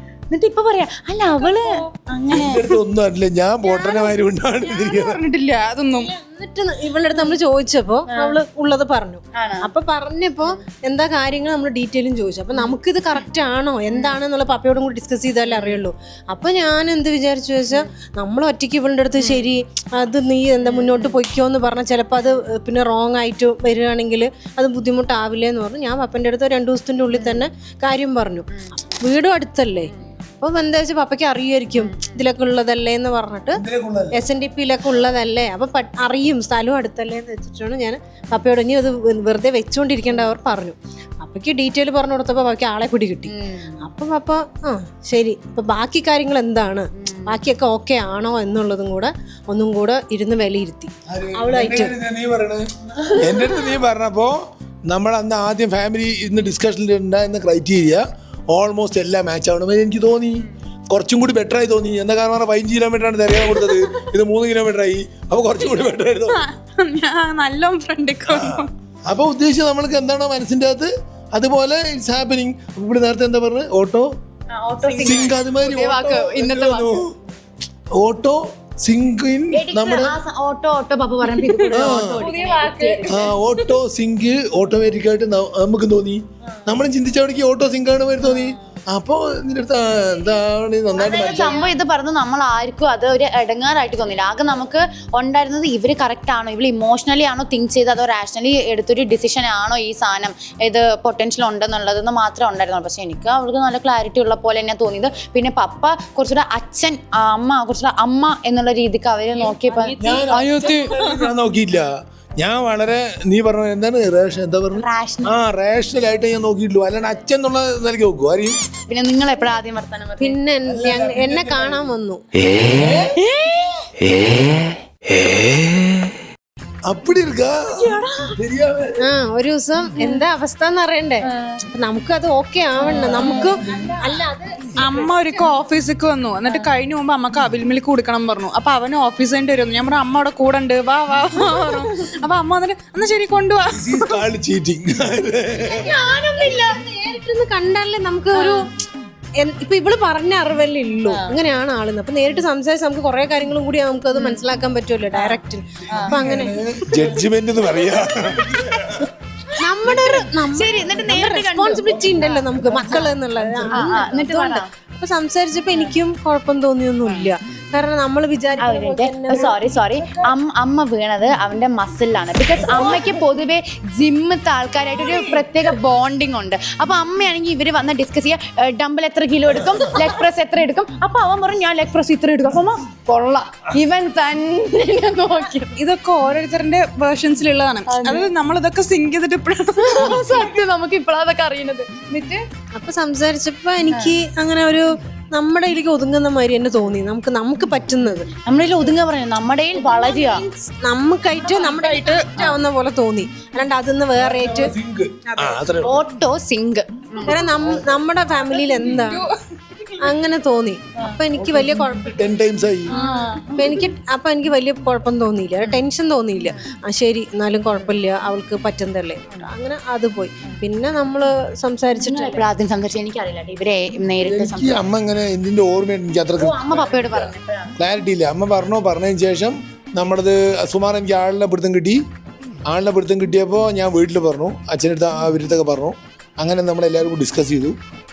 എന്നിട്ട് ഇപ്പൊ പറയാ അല്ല അവള് അങ്ങനെ ഒന്നും അറിയില്ല, ഞാൻ ബോട്ടനമാര് പറഞ്ഞിട്ടില്ല അതൊന്നും. എന്നിട്ട് ഇവളുടെ അടുത്ത് നമ്മൾ ചോദിച്ചപ്പോ അവള് ഉള്ളത് പറഞ്ഞു. അപ്പൊ പറഞ്ഞപ്പോ എന്താ കാര്യങ്ങൾ നമ്മൾ ഡീറ്റെയിലും ചോദിച്ചു. അപ്പൊ നമുക്കിത് കറക്റ്റ് ആണോ എന്താണെന്നുള്ള പപ്പയോടും കൂടി ഡിസ്കസ് ചെയ്താലേ അറിയുള്ളൂ. അപ്പൊ ഞാൻ എന്ത് വിചാരിച്ചു വെച്ചാൽ നമ്മൾ ഒറ്റയ്ക്ക് ഇവളുടെ അടുത്ത് ശരി അത് നീ എന്താ മുന്നോട്ട് പൊയ്ക്കോ എന്ന് പറഞ്ഞാൽ ചിലപ്പോൾ അത് പിന്നെ റോങ് ആയിട്ട് വരികയാണെങ്കിൽ അത് ബുദ്ധിമുട്ടാവില്ലേ എന്ന് പറഞ്ഞു. ഞാൻ പപ്പൻ്റെ അടുത്ത് 2 ദിവസത്തിൻ്റെ ഉള്ളിൽ തന്നെ കാര്യം പറഞ്ഞു. വീടും അടുത്തല്ലേ, അപ്പോൾ എന്താ വെച്ചാൽ പപ്പയ്ക്ക് അറിയുമായിരിക്കും ഇതിലൊക്കെ ഉള്ളതല്ലേ എന്ന് പറഞ്ഞിട്ട്, SNDP-യിലൊക്കെ ഉള്ളതല്ലേ അപ്പോൾ അറിയും സ്ഥലവും അടുത്തല്ലേ എന്ന് വെച്ചിട്ടാണ് ഞാൻ പപ്പയോട് ഇനി അത് വെറുതെ വെച്ചുകൊണ്ടിരിക്കേണ്ടവർ പറഞ്ഞു. പപ്പയ്ക്ക് ഡീറ്റെയിൽ പറഞ്ഞു കൊടുത്തപ്പോൾ പപ്പയ്ക്ക് ആളെ പിടി കിട്ടി. അപ്പം പപ്പ ശരി ഇപ്പം ബാക്കി കാര്യങ്ങൾ എന്താണ്, ബാക്കിയൊക്കെ ഓക്കെ ആണോ എന്നുള്ളതും കൂടെ ഒന്നും കൂടെ ഇരുന്ന് വിലയിരുത്തി അവളായിട്ട്. എൻ്റെ അടുത്ത് നീ പറഞ്ഞപ്പോ നമ്മൾ അന്ന് ആദ്യം ഫാമിലി ഇന്ന് ഡിസ്കഷനിൽ ഉണ്ടായിരുന്ന ക്രൈറ്റീരിയ ഓൾമോസ്റ്റ് എല്ലാം മാച്ച് ആവണമെന്ന് എനിക്ക് തോന്നി. കുറച്ചും കൂടി ബെറ്റർ ആയി തോന്നി. എന്താ കാരണം 15 കിലോമീറ്ററാണ് തിരയാൻ കൊടുത്തത്, ഇത് 3 കിലോമീറ്റർ ആയി. അപ്പൊ കുറച്ചും കൂടി ബെറ്റർ ആയിരുന്നു. നല്ല ഫ്രണ്ട് അപ്പൊ ഉദ്ദേശിച്ചത് നമ്മൾക്ക് എന്താണോ മനസ്സിന്റെ അകത്ത് അതുപോലെ ഇറ്റ്സ് ഹാപ്പനിങ്. ഇവിടെ നേരത്തെ എന്താ പറഞ്ഞത്, ഓട്ടോ സിങ്ക്, അതുമാതിരി ഓട്ടോ സിങ്കിൻ നമ്മുടെ ഓട്ടോ പപ്പ പറഞ്ഞു ഓട്ടോ സിങ്ക് ഓട്ടോമാറ്റിക് ആയിട്ട് നമുക്ക് തോന്നി. നമ്മളും ചിന്തിച്ചവിടേക്ക് ഓട്ടോ സിങ്ക് ആണ് വരെ തോന്നി. അപ്പൊ ഇതിന്റെ അടുത്ത് എന്താണ് നന്നായിട്ട് സംഭവം ഇത് പറഞ്ഞു നമ്മൾ ആർക്കും അത് ഒരു ഇടങ്ങാറായിട്ട് തോന്നില്ല. ആകെ നമുക്ക് ഉണ്ടായിരുന്നത് ഇവര് കറക്റ്റ് ആണോ, ഇവര് ഇമോഷണലി ആണോ തിങ്ക് ചെയ്ത് അതോ റാഷണലി എടുത്തൊരു ഡിസിഷൻ ആണോ ഈ സാധനം ഇത് പൊട്ടൻഷ്യൽ ഉണ്ടെന്നുള്ളതെന്ന് മാത്രമേ ഉണ്ടായിരുന്നുള്ളൂ. പക്ഷെ എനിക്ക് അവൾക്ക് നല്ല ക്ലാരിറ്റി ഉള്ള പോലെ തന്നെ തോന്നിയത്. പിന്നെ പപ്പ കുറച്ചുകൂടെ അച്ഛൻ കുറച്ചുകൂടെ അമ്മ എന്നുള്ള രീതിക്ക് അവര് നോക്കിയപ്പോ ഞാൻ നോക്കിയില്ല. ഞാൻ വളരെ നീ പറഞ്ഞ എന്താണ് എന്താ പറഞ്ഞു റേഷണൽ ആയിട്ട് ഞാൻ നോക്കിയിട്ടുള്ളൂ. അല്ലാണ്ട് അച്ഛൻ എന്നുള്ള നിലയ്ക്ക് നോക്കൂ ആരെയും. പിന്നെ നിങ്ങൾ എപ്പോഴും ആദ്യം വർത്താനം പിന്നെ എന്നെ കാണാൻ വന്നു. അപ്പടി ഒരു ദിവസം എന്താ അവസ്ഥ എന്ന് അറിയണ്ടേ, നമുക്കത് ഓക്കെ ആവണ്ട. നമുക്ക് അല്ല അത് അമ്മ ഒരിക്കൽ ഓഫീസിലേക്ക് വന്നു. എന്നിട്ട് കഴിഞ്ഞ മുമ്പ് അമ്മക്ക് അവിൽമിൽക്ക് കൊടുക്കണം പറഞ്ഞു. അപ്പൊ അവന് ഓഫീസ് കഴിഞ്ഞിട്ട് വരുന്നു. ഞാൻ പറഞ്ഞു അമ്മ അവിടെ കൂടെ ഉണ്ട്, വാ വാ പറഞ്ഞു. അപ്പൊ അമ്മ വന്നിട്ട് എന്നാ ശരി കൊണ്ടുപോവാ. നേരിട്ടൊന്ന് കണ്ടാലേ നമുക്ക് ഒരു ഇപ്പൊ ഇവള് പറഞ്ഞ അറിവല്ലേ ഉള്ളൂ അങ്ങനെയാണ് ആളെന്ന്. അപ്പൊ നേരിട്ട് സംസാരിച്ച് നമുക്ക് കുറെ കാര്യങ്ങളും കൂടി നമുക്ക് അത് മനസ്സിലാക്കാൻ പറ്റുമല്ലോ ഡയറക്റ്റ്. അപ്പൊ അങ്ങനെ ജഡ്ജ്മെന്റ് എന്ന് പറയാ. നമ്മുടെ ഒരു റെസ്പോൺസിബിലിറ്റി ഉണ്ടല്ലോ നമുക്ക് മക്കൾ എന്നുള്ളത്. അപ്പൊ സംസാരിച്ചപ്പോ എനിക്കും കുഴപ്പം തോന്നിയൊന്നുമില്ല. കാരണം നമ്മൾ സോറി അമ്മ വീണത് അവന്റെ മസിലാണ്. ബിക്കോസ് അമ്മയ്ക്ക് പൊതുവെ ജിമ്മത്തെ ആൾക്കാരായിട്ട് ഒരു പ്രത്യേക ബോണ്ടിങ് ഉണ്ട്. അപ്പൊ അമ്മയാണെങ്കിൽ ഇവര് വന്ന് ഡിസ്കസ് ചെയ്യുക ഡംബൽ എത്ര കിലോ എടുക്കും, ലെഗ് പ്രസ് എത്ര എടുക്കും. അപ്പൊ അവൻ പറഞ്ഞു ഞാൻ ലെഗ് പ്രസ് ഇത്ര എടുക്കും. അപ്പൊ കൊള്ളാം ഇവൻ തന്നെ നോക്കി. ഇതൊക്കെ ഓരോരുത്തരുടെ വേർഷൻസിലുള്ളതാണ്. അതായത് നമ്മളിതൊക്കെ സിങ്ക് ചെയ്തിട്ട് ഇപ്പോഴാണ് സത്യം നമുക്ക് ഇപ്പോഴതൊക്കെ അറിയുന്നത്. എന്നിട്ട് അപ്പൊ സംസാരിച്ചപ്പോ എനിക്ക് അങ്ങനെ ഒരു നമ്മുടെ ഇതിലേക്ക് ഒതുങ്ങുന്ന മാതിരി എന്നെ തോന്നി. നമുക്ക് പറ്റുന്നത് നമ്മുടെ ഒതുങ്ങാൻ പറയുന്നത് നമ്മുടെ വളരുക നമ്മുടെ ആവുന്ന പോലെ തോന്നി. അല്ലാണ്ട് അതിന്ന് വേറെ ഓട്ടോ സിങ്ക് നമ്മുടെ ഫാമിലിയിൽ എന്താ അങ്ങനെ തോന്നി. അപ്പൊ എനിക്ക് വലിയ എനിക്ക് വലിയ കുഴപ്പം തോന്നിയില്ല, ടെൻഷൻ തോന്നിയില്ല. ശരി എന്നാലും കുഴപ്പമില്ല, അവൾക്ക് പറ്റുന്നതല്ലേ, അങ്ങനെ അത് പോയി. പിന്നെ നമ്മള് സംസാരിച്ചിട്ട് ആദ്യം സംസാരിച്ചു എനിക്കറിയില്ല ഇവരെ നേരിട്ട് അമ്മ ഇങ്ങനെ എന്തിന്റെ ഓർമ്മയുണ്ട് എനിക്ക് അത്ര അമ്മ പപ്പയോട് പറഞ്ഞു ക്ലാരിറ്റി ഇല്ല. അമ്മ പറഞ്ഞതിന് ശേഷം നമ്മളത് സുമാർ എനിക്ക് ആളിനെ പിടുത്തം കിട്ടിയപ്പോൾ ഞാൻ വീട്ടിൽ പറഞ്ഞു, അച്ഛനടുത്ത് അവരടുത്തൊക്കെ പറഞ്ഞു. അങ്ങനെ നമ്മളെല്ലാവരും കൂടി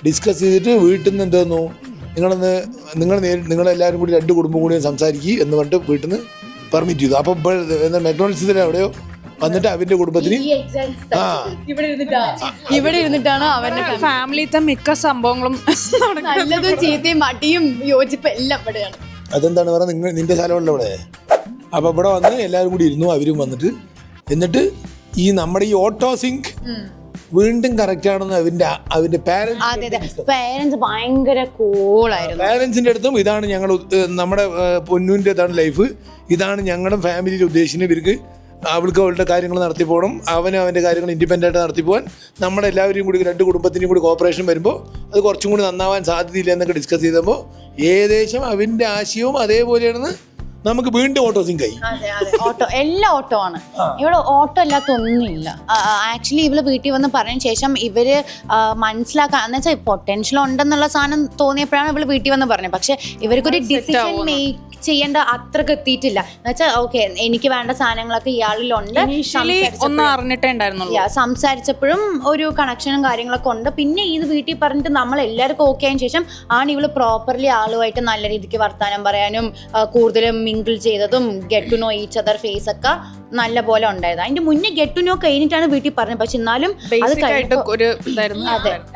ഡിസ്കസ് ചെയ്തിട്ട് വീട്ടിൽ നിന്ന് എന്തോന്നു നിങ്ങളെല്ലാവരും കൂടി 2 കുടുംബം കൂടി സംസാരിക്കുക എന്ന് പറഞ്ഞിട്ട് വീട്ടിൽ നിന്ന് പെർമിറ്റ് ചെയ്തു. അപ്പോൾ മെക്ഡോണൽഡ്സിൽ എവിടെയോ വന്നിട്ട് അവന്റെ കുടുംബത്തിന് ഇവിടെ ഇരുന്നിട്ടാണ് അവരുടെ ഫാമിലിത്തെ മിക്ക സംഭവങ്ങളും നല്ലതും ചീത്തയും മടിയും യോജിപ്പും എല്ലാം ഇവിടെയാണ്. അതെന്താണ് പറയുക, നിന്റെ സ്ഥലമുള്ള ഇവിടെ. അപ്പോൾ ഇവിടെ വന്ന് എല്ലാവരും കൂടി ഇരുന്നു. അവരും വന്നിട്ട് എന്നിട്ട് ഈ നമ്മുടെ ഈ ഓട്ടോ സിങ്ക് വീണ്ടും കറക്റ്റ് ആണെന്ന് അവന്റെ പേരൻസ് ഭയങ്കര കൂളായിരുന്നു. പാരൻസിന്റെ അടുത്തും ഇതാണ് ഞങ്ങൾ നമ്മുടെ പൊന്നൂന്റെ ഇതാണ് ലൈഫ്, ഇതാണ് ഞങ്ങളുടെ ഫാമിലിയിൽ ഉദ്ദേശിക്കുന്നത്. ഇവർക്ക് അവൾക്ക് അവളുടെ കാര്യങ്ങൾ നടത്തി പോകണം, അവൻ്റെ കാര്യങ്ങൾ ഇൻഡിപെൻഡൻ്റ് ആയിട്ട് നടത്തി പോകാൻ നമ്മുടെ എല്ലാവരെയും കൂടി 2 കുടുംബത്തിനും കൂടി കോപ്പറേഷൻ വരുമ്പോൾ അത് കുറച്ചും കൂടി നന്നാവാൻ സാധ്യതയില്ല എന്നൊക്കെ ഡിസ്കസ് ചെയ്തപ്പോൾ ഏകദേശം അവൻ്റെ ആശയവും അതേപോലെയാണെന്ന് നമുക്ക് വീണ്ടും ഓട്ടോ സിങ്ക് ആയി. ഓട്ടോ എല്ലാ ഓട്ടോ ആണ് ഇവിടെ, ഓട്ടോ അല്ലാത്ത ഒന്നുമില്ല. ആക്ച്വലി ഇവള് വീട്ടിൽ വന്ന് പറഞ്ഞ ശേഷം ഇവര് മനസ്സിലാക്കാൻ എന്ന് വെച്ചാൽ പൊട്ടൻഷ്യൽ ഉണ്ടെന്നുള്ള സാധനം തോന്നിയപ്പോഴാണ് ഇവള് വീട്ടിൽ വന്ന് പറഞ്ഞത്. പക്ഷെ ഇവർക്കൊരു ഡിസിഷൻ മേക്ക് ചെയ്യേണ്ട അത്രക്ക് എത്തിയിട്ടില്ല. എന്ന് വെച്ചാൽ ഓക്കെ എനിക്ക് വേണ്ട സാധനങ്ങളൊക്കെ ഇയാളിലുണ്ട്, ഒന്നും അറിഞ്ഞിട്ടേ ഉണ്ടായിരുന്നുള്ളൂ. സംസാരിച്ചപ്പോഴും ഒരു കണക്ഷനും കാര്യങ്ങളൊക്കെ ഉണ്ട്. പിന്നെ ഇത് വീട്ടിൽ പറഞ്ഞിട്ട് നമ്മൾ എല്ലാവർക്കും ഓക്കെ ആയതിനു ശേഷം ആണ് ഇവള് പ്രോപ്പർലി ആളുമായിട്ട് നല്ല രീതിക്ക് വർത്താനം പറയാനും കൂടുതലും മിങ്കിൾ ചെയ്തതും get to know each other phase ഒക്കെ നല്ല പോലെ ഉണ്ടായത്. അതിന്റെ മുന്നേ ഗെറ്റ് ടു നോ കഴിഞ്ഞിട്ടാണ് വീട്ടിൽ പറഞ്ഞത്. പക്ഷെ എന്നാലും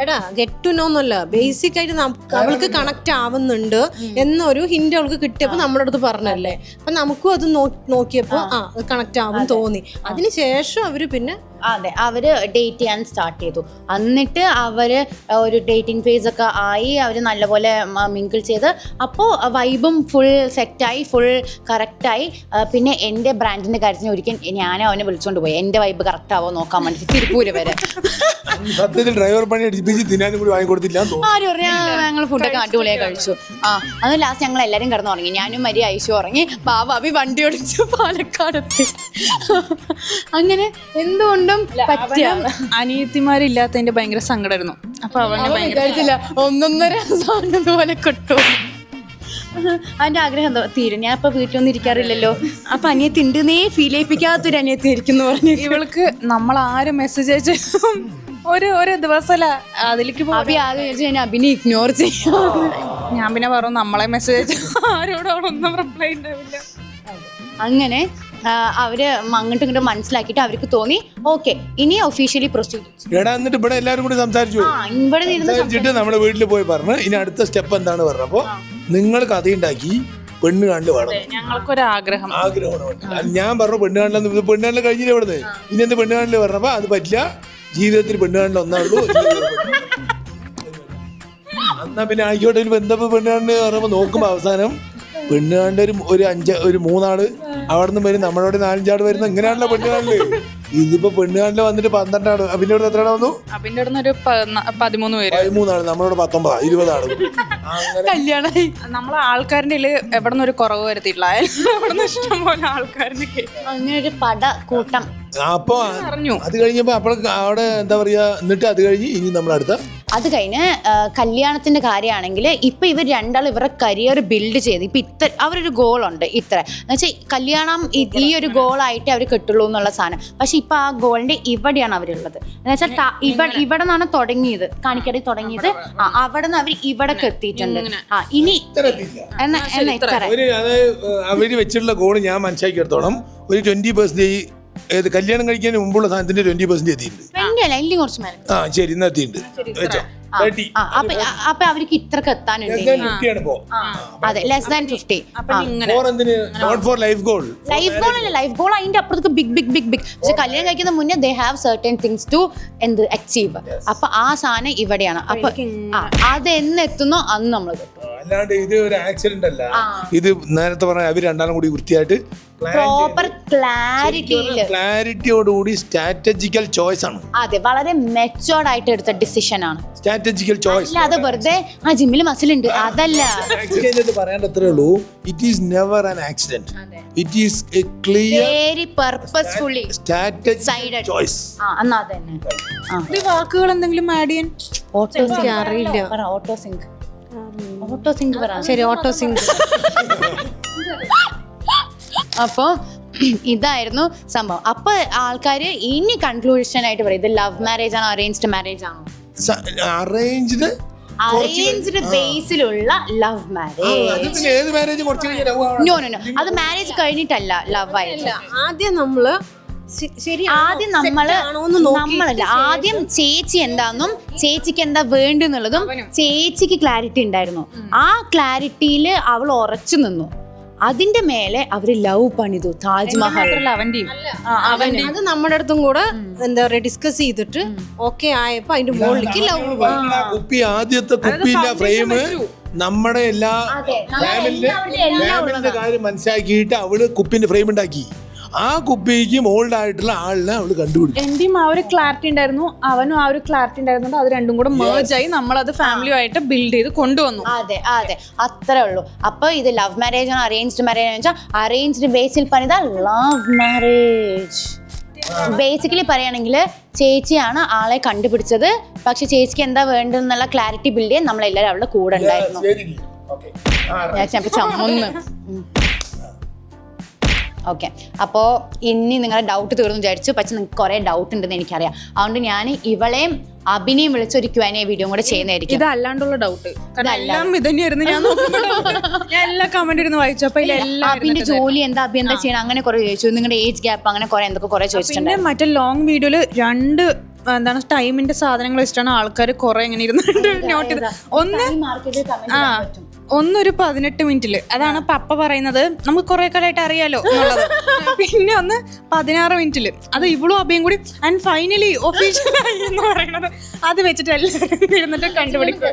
എടാ ഗെറ്റ് ടു നോ എന്നല്ല, ബേസിക് ആയിട്ട് അവൾക്ക് കണക്ട് ആവുന്നുണ്ട് എന്നൊരു ഹിന്റ് അവൾക്ക് കിട്ടിയപ്പോ നമ്മുടെ അടുത്ത് പറഞ്ഞല്ലേ. അപ്പൊ നമുക്കും അത് നോക്കിയപ്പോ കണക്ട് ആവും തോന്നി. അതിനുശേഷം അവര് പിന്നെ അവര് ഡേറ്റ് ചെയ്യാൻ സ്റ്റാർട്ട് ചെയ്തു. എന്നിട്ട് അവര് ഒരു ഡേറ്റിംഗ് ഫേസ് ഒക്കെ ആയി, അവര് നല്ലപോലെ മിങ്കിൾ ചെയ്ത് അപ്പോൾ വൈബും ഫുൾ സെറ്റായി, ഫുൾ കറക്റ്റായി. പിന്നെ എൻ്റെ ബ്രാൻഡിന്റെ കാര്യത്തിന് ഒരിക്കൽ ഞാൻ അവനെ വിളിച്ചോണ്ട് പോയി എൻ്റെ വൈബ് കറക്റ്റ് ആവോ നോക്കാൻ വേണ്ടി തിരുപ്പൂര് വരെ. സത്യത്തിൽ ഡ്രൈവർ പണി അടിപ്പിച്ച് തിന്നാനും കൂടി വാങ്ങിക്കൊടുത്തില്ല. ആരും പറഞ്ഞു ഞങ്ങൾ ഫുഡൊക്കെ അടിപൊളിയായി കഴിച്ചു. അത് ലാസ്റ്റ് ഞങ്ങൾ എല്ലാവരും കിടന്നു ഉറങ്ങി. ഞാനും മരി ഐശു ഉറങ്ങി, ബാബി വണ്ടി ഓടിച്ചു പാലക്കാടെത്തി. അങ്ങനെ എന്തുകൊണ്ടും അനിയത്തിമാരില്ലാത്തതിന്റെ ഭയങ്കര സങ്കടമായിരുന്നു. അപ്പൊ അവന് വിചാരിച്ചില്ല 1.5 സാധനം പോലെ കിട്ടും. അതിന്റെ ആഗ്രഹം തീരും. ഞാൻ ഇപ്പൊ വീട്ടിലൊന്നും ഇരിക്കാറില്ലല്ലോ, അപ്പൊ അനിയത്തി ഉണ്ടെന്നേ ഫീൽ ചെയ്യിപ്പിക്കാത്തൊരു അനിയത്തി ആയിരിക്കും പറഞ്ഞു. ഇവൾക്ക് നമ്മൾ ആരും മെസ്സേജ് അയച്ചും ഒരു ദിവസമല്ല അതിലേക്ക് അഭിനെ ഇഗ്നോർ ചെയ്യാം. ഞാൻ പിന്നെ പറഞ്ഞു നമ്മളെ മെസ്സേജ് ആരോടൊന്നും റിപ്ലൈ ഉണ്ടാവില്ല. അങ്ങനെ അവര് അങ്ങോട്ടും ഇങ്ങോട്ടും മനസ്സിലാക്കിയിട്ട് അവർക്ക് തോന്നി ഓക്കെ ഇനി ഒഫീഷ്യലി പ്രൊസീഡ്. എന്നിട്ട് ഇവിടെ എല്ലാവരും കൂടി സംസാരിച്ചിട്ട് നമ്മുടെ വീട്ടിൽ പോയി പറഞ്ഞു ഇനി അടുത്ത സ്റ്റെപ്പ് എന്താണ് പറഞ്ഞപ്പോ നിങ്ങൾ കഥയുണ്ടാക്കി പെണ്ണ് കാണല് വേണം. ഞങ്ങൾക്കൊരാഗ്രഹം ഞാൻ പറഞ്ഞു പെണ്ണ് കാണല് കഴിഞ്ഞില്ല ഇവിടുന്ന്, ഇനി എന്ത് പെണ്ണ് കാണല് പറഞ്ഞപ്പോ അത് പറ്റില്ല, ജീവിതത്തിൽ പെണ്ണ് കാണല് ഒന്നാണുള്ളൂ. എന്നാ പിന്നെ ആയിക്കോട്ടെ എന്താ പെണ്ണ് കാണല് പറഞ്ഞപ്പോ നോക്കുമ്പോ അവസാനം പെണ്ണ് കാണേണ്ട ഒരു 3 ആള് അവിടെ നിന്ന് വരും, നമ്മളോട് 4-5 ആള് വരുന്ന എങ്ങനെയാണല്ലോ പെണ്ണ് കാണല്. ഇതിപ്പോ പെണ്ണ് കാണല് വന്നിട്ട് 12 ആള്, അഭിന്റെ അടുത്ത് എത്ര വന്നു? അഭിന്റെ അടുത്ത് ഒരു 13 ആള്, നമ്മളോട് 19-20 ആള്. കല്യാണമായി. നമ്മളെ ആൾക്കാരുടെ എവിടെ നിന്ന് ഒരു കുറവ് വരുത്തിയിട്ടില്ല, ഇഷ്ടംപോലെ ആൾക്കാരുടെ അങ്ങനെ ഒരു പട കൂട്ടം. അപ്പൊ അത് കഴിഞ്ഞപ്പോ അപ്പോൾ അവിടെ എന്താ പറയാ, എന്നിട്ട് അത് കഴിഞ്ഞ് ഇനി നമ്മളടുത്ത അത് കഴിഞ്ഞ് കല്യാണത്തിന്റെ കാര്യമാണെങ്കിൽ ഇപ്പൊ ഇവർ രണ്ടാളും ഇവരുടെ കരിയർ ബിൽഡ് ചെയ്ത് ഇപ്പൊ അവരൊരു ഗോളുണ്ട് ഇത്ര എന്ന് വെച്ചാൽ കല്യാണം ഈ ഒരു ഗോളായിട്ട് അവർ കിട്ടുള്ളൂ എന്നുള്ള സാധനം. പക്ഷെ ഇപ്പൊ ആ ഗോളിന്റെ ഇവിടെയാണ് അവരുള്ളത്. എന്ന് വെച്ചാൽ ഇവിടെ നിന്നാണ് തുടങ്ങിയത്, കാണിക്കടി തുടങ്ങിയത്. അവിടെ നിന്ന് അവർ ഇവിടേക്ക് എത്തിയിട്ടുണ്ട്. ഇനി അവര് വെച്ചിട്ടുള്ള ഗോള് ഞാൻ മനസ്സിലാക്കി എടുത്തോളം ഒരു 20% കല്യാണം കഴിക്കാൻ മുമ്പുള്ള സാധനത്തിന്റെ 20% എത്തിയിട്ടുണ്ട്. കുറച്ച് മേലെ ശരി ഇന്ന് എത്തിയിട്ടുണ്ട് വെച്ചോ. അപ്പൊ അവർക്ക് ഇത്രക്ക് എത്താനുണ്ട്. അതെ ലെസ് ദാൻ 50. ലൈഫ് ഗോൾ അല്ല, ലൈഫ് ഗോൾ അതിന്റെ അപ്പുറത്തേക്ക് ബിഗ് ബിഗ് ബിഗ് ബിഗ്. പക്ഷെ കല്യാണം കഴിക്കുന്ന മുന്നേ they have certain things to achieve. അപ്പൊ ആ സാധനം ഇവിടെയാണ്. അപ്പൊ അത് എന്നെത്തുന്നോ അന്ന് നമ്മൾ കിട്ടും. അല്ലാണ്ട് ഇത് ഒരു ആക്സിഡന്റ് അല്ല. ഇത് നേരത്തെ പറഞ്ഞ അവർ രണ്ടാളും കൂടി വൃത്തിയായിട്ട് പ്രോപ്പർ ക്ലാരിറ്റിയോടുകൂടി സ്ട്രാറ്റജിക്കൽ ചോയ്സ് ആണ്. അതെ, വളരെ മെച്ചോർഡ് ആയിട്ട് എടുത്ത ഡിസിഷൻ ആണ്. സ്ട്രാറ്റജിക്കൽ ചോയ്സ് അല്ല അത് വെറുതെ ആ ജിമ്മിൽ മസിൽ ഉണ്ട് അതല്ല. ആക്സിഡന്റ് പറയാൻ അത്രേ ഉള്ളൂ. It is never an accident. It is A clear very purposefully strategical choice. എന്നാ അതന്നെ. വാക്കുകൾ എന്തെങ്കിലും ആഡ് ചെയ്യാൻ അറിയില്ല. ഓട്ടോ സിങ്ക് പറ. ശരി, ഓട്ടോ സിങ്ക്. അപ്പൊ ഇതായിരുന്നു സംഭവം. അപ്പൊ ആൾക്കാര് ഇനി കൺക്ലൂഷൻ ആയിട്ട് പറയും ഇത് ലവ് മാരേജ് ആണോ അറേഞ്ച്ഡ് മാരേജ് ആണോ? അറേഞ്ച്ഡ് ബേസിലുള്ള ലവ് മാരേജ്. നോ അത് മാരേജ് കഴിഞ്ഞിട്ടല്ല ലവ് ആയില്ല. ആദ്യം നമ്മള് നമ്മളല്ല ആദ്യം ചേച്ചി എന്താണെന്നും ചേച്ചിക്ക് എന്താ വേണ്ടെന്നുള്ളതും ചേച്ചിക്ക് ക്ലാരിറ്റി ഉണ്ടായിരുന്നു. ആ ക്ലാരിറ്റിയിൽ അവൾ ഉറച്ചു നിന്നു. അതിന്റെ മേലെ അവര് ലവ് പണിതു താജ്മഹൽ. അത് നമ്മുടെ അടുത്തും കൂടെ എന്താ പറയാ ഡിസ്കസ് ചെയ്തിട്ട് ഓക്കെ ആയപ്പോ അതിന്റെ മുകളിലേക്ക് ലവ് കുപ്പി ആദ്യത്തെ കുപ്പിയില്ല ഫ്രെയിം നമ്മുടെ എല്ലാ ഫാമിലിന്റെ കാര്യം മനസ്സിലാക്കിയിട്ട് അവള് കുപ്പിന്റെ ഫ്രെയിം ഉണ്ടാക്കി. ആ കുപ്പിക്ക് മോൾഡ് ആയിട്ടുള്ള ആളിനെ അവള് കണ്ടുപിടിച്ചു. എന്റെയും ആ ഒരു ക്ലാരിറ്റി ഉണ്ടായിരുന്നു, അവനും ആ ഒരു ക്ലാരിറ്റി ഉണ്ടായിരുന്നുണ്ട്. അത് രണ്ടും കൂടെ merge ആയി നമ്മളത് ഫാമിലിയുമായിട്ട് ബിൽഡ് ചെയ്ത് കൊണ്ടുവന്നു. അതെ അതെ, അത്രേ ഉള്ളൂ. അപ്പൊ ഇത് ലവ് മാരേജ് ആണോ അറേഞ്ച്ഡ് മാരേജ് വെച്ചാൽ അറേഞ്ച്ഡ് ബേസിൽ പണിത ലവ് മാരേജ്. ബേസിക്കലി പറയുകയാണെങ്കിൽ ചേച്ചിയാണ് ആളെ കണ്ടുപിടിച്ചത്. പക്ഷെ ചേച്ചിക്ക് എന്താ വേണ്ടതെന്നുള്ള ക്ലാരിറ്റി ബിൽഡ് ചെയ്യാൻ നമ്മളെല്ലാവരും അവളുടെ കൂടെ ഉണ്ടായിരുന്നു. ഞാൻ ചമ്മന്ന്. ഓക്കെ, അപ്പോൾ ഇനി നിങ്ങളുടെ ഡൗട്ട് തീർന്നു വിചാരിച്ചു. പക്ഷെ നിങ്ങൾക്ക് കുറേ ഡൗട്ട് ഉണ്ടെന്ന് എനിക്കറിയാം. അതുകൊണ്ട് ഞാൻ ഇവളെയും അഭിനയും വിളിച്ച ഒരു Q&A വീഡിയോ കൂടെ ചെയ്യുന്നതായിരിക്കും. ഇതല്ലാണ്ടുള്ള ഡൗട്ട് എല്ലാം ഇതന്നെയായിരുന്നു. ഞാൻ എല്ലാ കമന്റ് ഇരുന്ന് വായിച്ചു. അപ്പൊ അഭിന്റെ ജോലി എന്താ, അഭി എന്താ ചെയ്യണം, അങ്ങനെ കുറെ ചോദിച്ചു. നിങ്ങളുടെ ഏജ് ഗ്യാപ്പ് അങ്ങനെ കുറെ എന്തൊക്കെ കുറെ ചോദിച്ചിട്ടുണ്ട്. പിന്നെ മറ്റേ ലോങ് വീഡിയോയില് 2 എന്താണ് ടൈമിന്റെ സാധനങ്ങൾ വെച്ചിട്ടാണ് ആൾക്കാർ കുറെ ഇങ്ങനെ ഇരുന്നിട്ട് നോട്ട് ചെയ്ത്. ഒന്നൊരു 18 മിനിറ്റില്, അതാണ് പപ്പ പറയുന്നത് നമുക്ക് കുറെ കാലമായിട്ട് അറിയാലോ എന്നുള്ളത്. പിന്നെ ഒന്ന് 16 മിനിറ്റില്, അത് ഇവളും അഭയും കൂടി ആൻഡ് ഫൈനലി ഒഫീഷ്യലായി എന്ന് പറയുന്നത്. അത് വെച്ചിട്ട് എല്ലാവരും ഇരുന്നിട്ട് കണ്ടുപിടിക്കും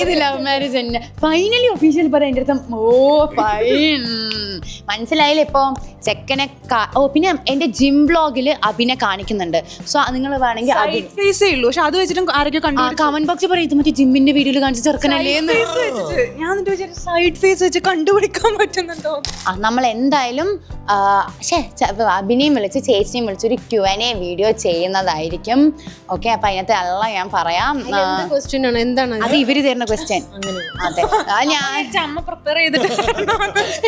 ഇത് ലവ് മാരേജ് തന്നെ. ഫൈനലി ഒഫീഷ്യൽ പറയാൻ എൻ്റെ അടുത്ത് ഓ ഫൈൻ മനസ്സിലായില്ല. ഇപ്പൊ ചെക്കനെ പിന്നെ എന്റെ ജിം ബ്ലോഗില് അഭിനെ കാണിക്കുന്നുണ്ട്. സോ നിങ്ങൾ വേണമെങ്കിൽ അത് വെച്ചിട്ടും ആരൊക്കെ കമന്റ് ബോക്സിൽ പറയും ഇത് മറ്റേ ജിമ്മിന്റെ വീഡിയോയിൽ കാണിച്ച ചെറുക്കനല്ലേ. ഞാൻ സൈഡ് ഫേസ് വെച്ച് കണ്ടുപിടിക്കാൻ പറ്റുന്നുണ്ടോ? നമ്മൾ എന്തായാലും അഭിനെയും വിളിച്ച് ചേച്ചിനെയും വിളിച്ച് ഒരു Q&A വീഡിയോ ചെയ്യുന്നതായിരിക്കും. ഓക്കെ, അപ്പൊ അതിനകത്ത് എല്ലാം ഞാൻ പറയാം. ക്വസ്റ്റ്യൻ ആണ് എന്താണ് അത് ഇവര് തരുന്ന ക്വസ്റ്റ്യൻ. അതെ, ഞാൻ അമ്മ പ്രിപ്പയർ ചെയ്തിട്ട്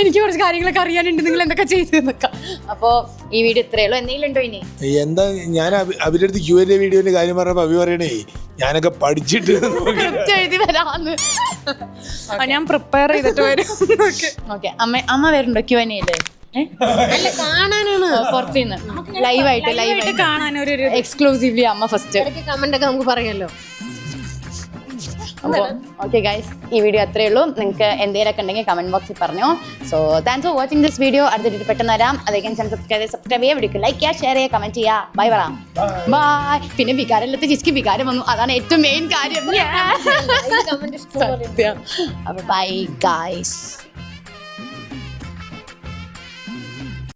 എനിക്ക് കുറച്ച് കാര്യങ്ങളൊക്കെ അറിയാനുണ്ട്, നിങ്ങൾ എന്തൊക്കെ ചെയ്തു നിൽക്കാം. അപ്പോ ഈ വീഡിയോ ഇത്രയേ ഉള്ളൂ. എന്തെങ്കിലും ഉണ്ടോ ഇനി? എന്താ ഞാൻ അവരുടെ അടുത്ത് Q&A വീഡിയോന്റെ കാര്യം പറഞ്ഞപ്പോ അഭി പറയണേ ഞാനൊക്കെ പഠിച്ചിട്ട് എഴുതി വരാന്ന്. ഞാൻ പ്രിപ്പയർ ചെയ്തിട്ട് വരും. ഓക്കെ, അമ്മ വരുന്നുണ്ടോ Q&A-യില്? കാണാനാണ് പുറത്തുനിന്ന് ലൈവായിട്ട് കാണാനൊരു എക്സ്ക്ലൂസീവ്ലി അമ്മ ഫസ്റ്റ് കമന്റ് ഒക്കെ നമുക്ക് പറയാലോ. അപ്പോൾ ഓക്കെ ഗൈസ്, ഈ വീഡിയോ അത്രയേ ഉള്ളൂ. നിങ്ങൾക്ക് എന്തെങ്കിലുമൊക്കെ ഉണ്ടെങ്കിൽ കമന്റ് ബോക്സിൽ പറഞ്ഞോ. So thanks for watching this video. അടുത്തിട്ട് പെട്ടെന്ന് വരാം. അതേക്കും സബ്സ്ക്രൈബ് ചെയ്യുക, വീഡിയോ ലൈക്ക് ചെയ്യുക, ഷെയർ ചെയ്യുക, കമന്റ് ചെയ്യുക. ബൈ പറയാം. ബൈ. പിന്നെ വികാരമില്ലാത്ത ചിസ്ക്ക് വികാരം വന്നു, അതാണ് ഏറ്റവും മെയിൻ കാര്യം. അപ്പോൾ ബൈ ഗൈസ്.